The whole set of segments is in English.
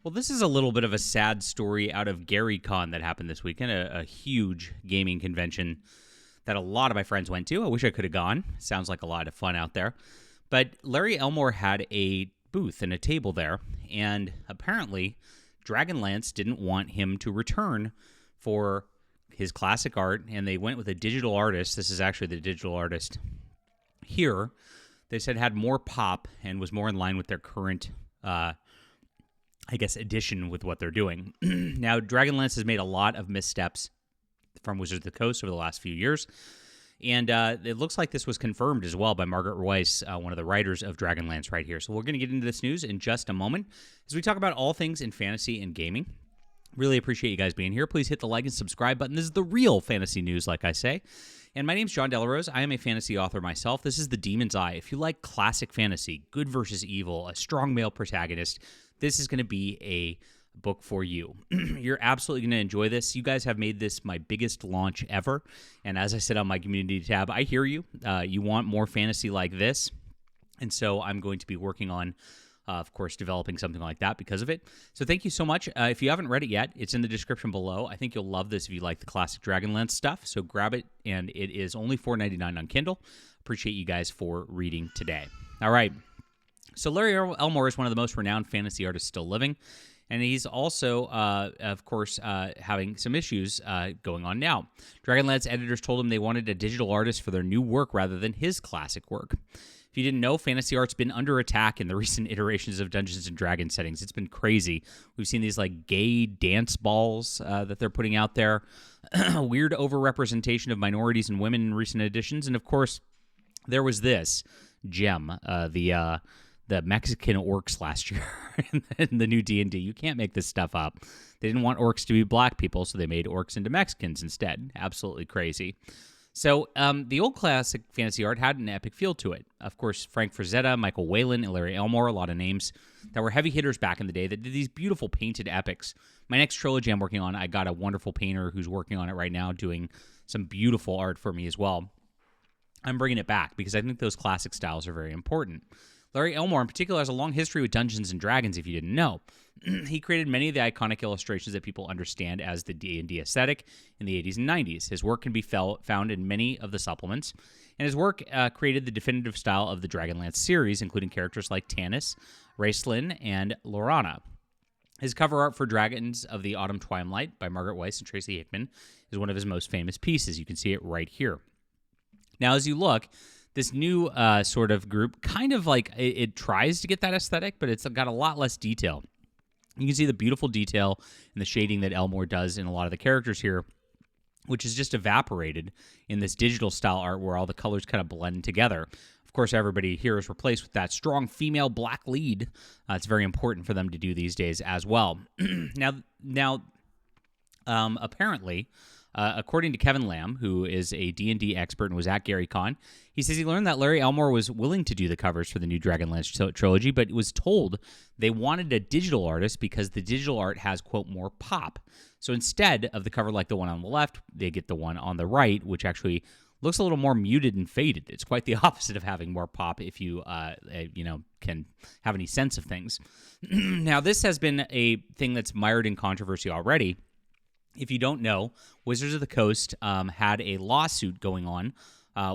Well, this is a little bit of a sad story out of GaryCon that happened this weekend, a huge gaming convention that a lot of my friends went to. I wish I could have gone. Sounds like a lot of fun out there. But Larry Elmore had a booth and a table there, and apparently Dragonlance didn't want him to return for his classic art, and they went with a digital artist. This is actually the digital artist here. They said had more pop and was more in line with their current edition with what they're doing. Now, Dragonlance has made a lot of missteps from Wizards of the Coast over the last few years, and it looks like this was confirmed as well by Margaret Weis, one of the writers of Dragonlance right here. So we're going to get into this news in just a moment as we talk about all things in fantasy and gaming. Really appreciate you guys being here. Please hit the like and subscribe button. This is the real fantasy news, like I say. And my name's John Delarose. I am a fantasy author myself. This is The Demon's Eye. If you like classic fantasy, good versus evil, a strong male protagonist, this is going to be a book for you. You're absolutely going to enjoy this. You guys have made this my biggest launch ever. And as I said on my community tab, I hear you. You want more fantasy like this. And so I'm going to be working on, of course, developing something like that because of it. So thank you so much. If you haven't read it yet, it's in the description below. I think you'll love this if you like the classic Dragonlance stuff. So grab it, and it is only $4.99 on Kindle. Appreciate you guys for reading today. All right. So Larry Elmore is one of the most renowned fantasy artists still living, and he's also, of course, having some issues going on now. Dragonlance editors told him they wanted a digital artist for their new work rather than his classic work. If you didn't know, fantasy art's been under attack in the recent iterations of Dungeons & Dragons settings. It's been crazy. We've seen these like gay dance balls that they're putting out there, weird overrepresentation of minorities and women in recent editions, and of course, there was this gem, the Mexican orcs last year in the new D&D. You can't make this stuff up. They didn't want orcs to be black people, so they made orcs into Mexicans instead. Absolutely crazy. So the old classic fantasy art had an epic feel to it. Of course, Frank Frazetta, Michael Whalen, and Larry Elmore, a lot of names that were heavy hitters back in the day that did these beautiful painted epics. My next trilogy I'm working on, I got a wonderful painter who's working on it right now, doing some beautiful art for me as well. I'm bringing it back because I think those classic styles are very important. Larry Elmore, in particular, has a long history with Dungeons & Dragons, if you didn't know. He created many of the iconic illustrations that people understand as the D&D aesthetic in the 80s and 90s. His work can be found in many of the supplements, and his work created the definitive style of the Dragonlance series, including characters like Tanis, Raistlin, and Lorana. His cover art for Dragons of the Autumn Twilight by Margaret Weis and Tracy Hickman is one of his most famous pieces. You can see it right here. Now, as you look, this new sort of group kind of like it tries to get that aesthetic, but it's got a lot less detail. You can see the beautiful detail and the shading that Elmore does in a lot of the characters here, which is just evaporated in this digital style art where all the colors kind of blend together. Of course, everybody here is replaced with that strong female black lead. It's very important for them to do these days as well. Now, apparently, according to Kevin Lamb, who is a D&D expert and was at GaryCon, he says he learned that Larry Elmore was willing to do the covers for the new Dragonlance trilogy, but was told they wanted a digital artist because the digital art has, quote, more pop. So instead of the cover like the one on the left, they get the one on the right, which actually looks a little more muted and faded. It's quite the opposite of having more pop if you, can have any sense of things. Now, this has been a thing that's mired in controversy already. If you don't know, Wizards of the Coast had a lawsuit going on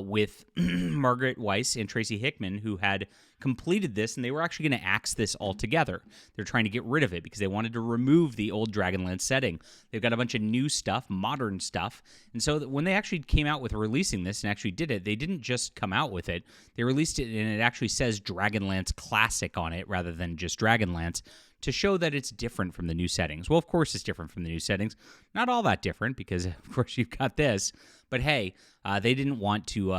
with Margaret Weis and Tracy Hickman, who had completed this, and they were actually going to axe this altogether. They're trying to get rid of it because they wanted to remove the old Dragonlance setting. They've got a bunch of new stuff, modern stuff, and so when they actually came out with releasing this and actually did it, they didn't just come out with it. They released it, and it actually says Dragonlance Classic on it rather than just Dragonlance, to show that it's different from the new settings. Well, of course it's different from the new settings. Not all that different because, of course, you've got this. But hey, they didn't want to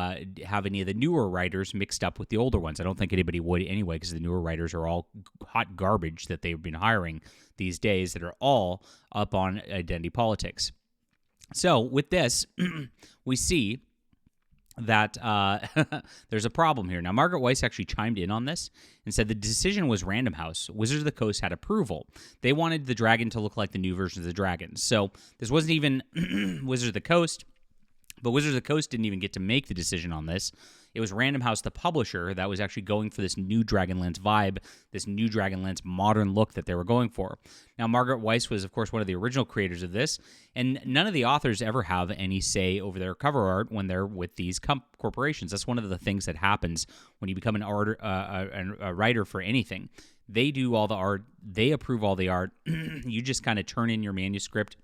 have any of the newer writers mixed up with the older ones. I don't think anybody would anyway because the newer writers are all hot garbage that they've been hiring these days that are all up on identity politics. So with this, we see that there's a problem here. Now, Margaret Weis actually chimed in on this and said the decision was Random House. Wizards of the Coast had approval. They wanted the dragon to look like the new versions of the dragons. So this wasn't even Wizards of the Coast. But Wizards of the Coast didn't even get to make the decision on this. It was Random House, the publisher, that was actually going for this new Dragonlance vibe, this new Dragonlance modern look that they were going for. Now, Margaret Weis was, of course, one of the original creators of this, and none of the authors ever have any say over their cover art when they're with these corporations. That's one of the things that happens when you become a writer for anything. They do all the art. They approve all the art. You just kind of turn in your manuscript,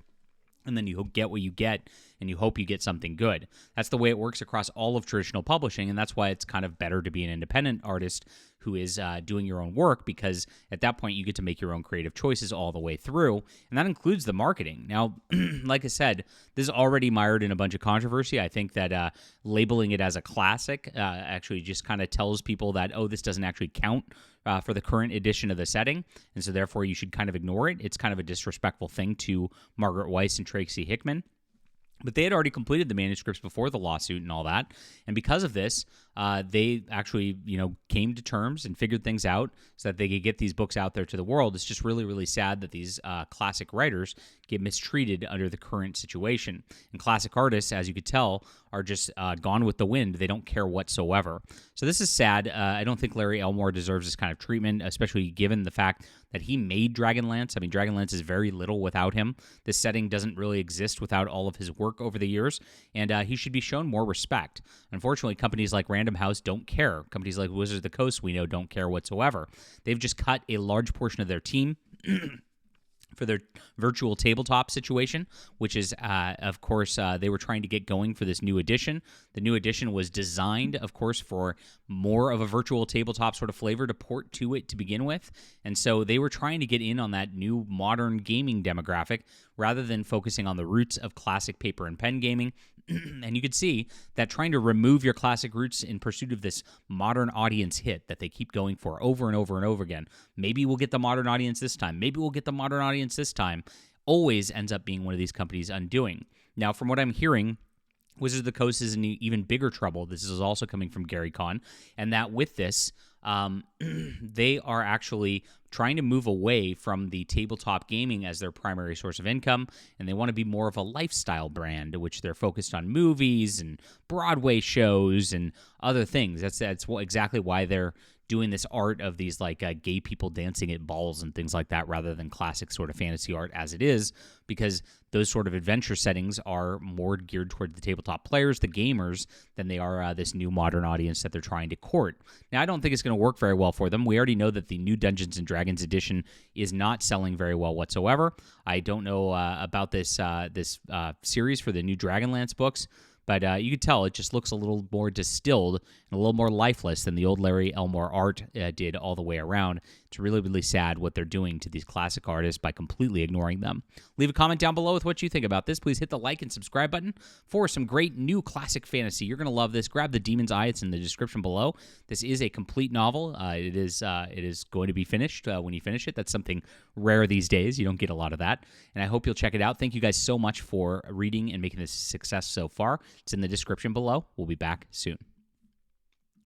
and then you get what you get, and you hope you get something good. That's the way it works across all of traditional publishing, and that's why it's kind of better to be an independent artist who is doing your own work, because at that point you get to make your own creative choices all the way through, and that includes the marketing. Now, like I said, this is already mired in a bunch of controversy. I think that labeling it as a classic actually just kind of tells people that, oh, this doesn't actually count for the current edition of the setting, and so therefore you should kind of ignore it. It's kind of a disrespectful thing to Margaret Weis and Tracy Hickman. But they had already completed the manuscripts before the lawsuit and all that, and because of this, they actually, came to terms and figured things out so that they could get these books out there to the world. It's just really, really sad that these classic writers get mistreated under the current situation. And classic artists, as you could tell, are just gone with the wind. They don't care whatsoever. So this is sad. I don't think Larry Elmore deserves this kind of treatment, especially given the fact that he made Dragonlance. I mean, Dragonlance is very little without him. This setting doesn't really exist without all of his work over the years, and he should be shown more respect. Unfortunately, companies like Random House don't care. Companies like Wizards of the Coast, we know, don't care whatsoever. They've just cut a large portion of their team for their virtual tabletop situation, which is, of course, they were trying to get going for this new edition. The new edition was designed, of course, for more of a virtual tabletop sort of flavor to port to it to begin with. And so they were trying to get in on that new modern gaming demographic rather than focusing on the roots of classic paper and pen gaming. And you could see that trying to remove your classic roots in pursuit of this modern audience hit that they keep going for over and over and over again. Maybe we'll get the modern audience this time. Maybe we'll get the modern audience this time. Always ends up being one of these companies' undoing. Now, from what I'm hearing, Wizards of the Coast is in even bigger trouble. This is also coming from Gary Kahn, and that with this, they are actually trying to move away from the tabletop gaming as their primary source of income, and they want to be more of a lifestyle brand, which they're focused on movies and Broadway shows and other things. That's exactly why they're doing this art of these gay people dancing at balls and things like that, rather than classic sort of fantasy art as it is, because those sort of adventure settings are more geared toward the tabletop players, the gamers, than they are this new modern audience that they're trying to court. Now, I don't think it's going to work very well for them. We already know that the new Dungeons & Dragons edition is not selling very well whatsoever. I don't know about this series for the new Dragonlance books, but you could tell it just looks a little more distilled and a little more lifeless than the old Larry Elmore art did all the way around. It's really, really sad what they're doing to these classic artists by completely ignoring them. Leave a comment down below with what you think about this. Please hit the like and subscribe button for some great new classic fantasy. You're going to love this. Grab The Demon's Eye. It's in the description below. This is a complete novel. It is going to be finished when you finish it. That's something rare these days. You don't get a lot of that. And I hope you'll check it out. Thank you guys so much for reading and making this a success so far. It's in the description below. We'll be back soon.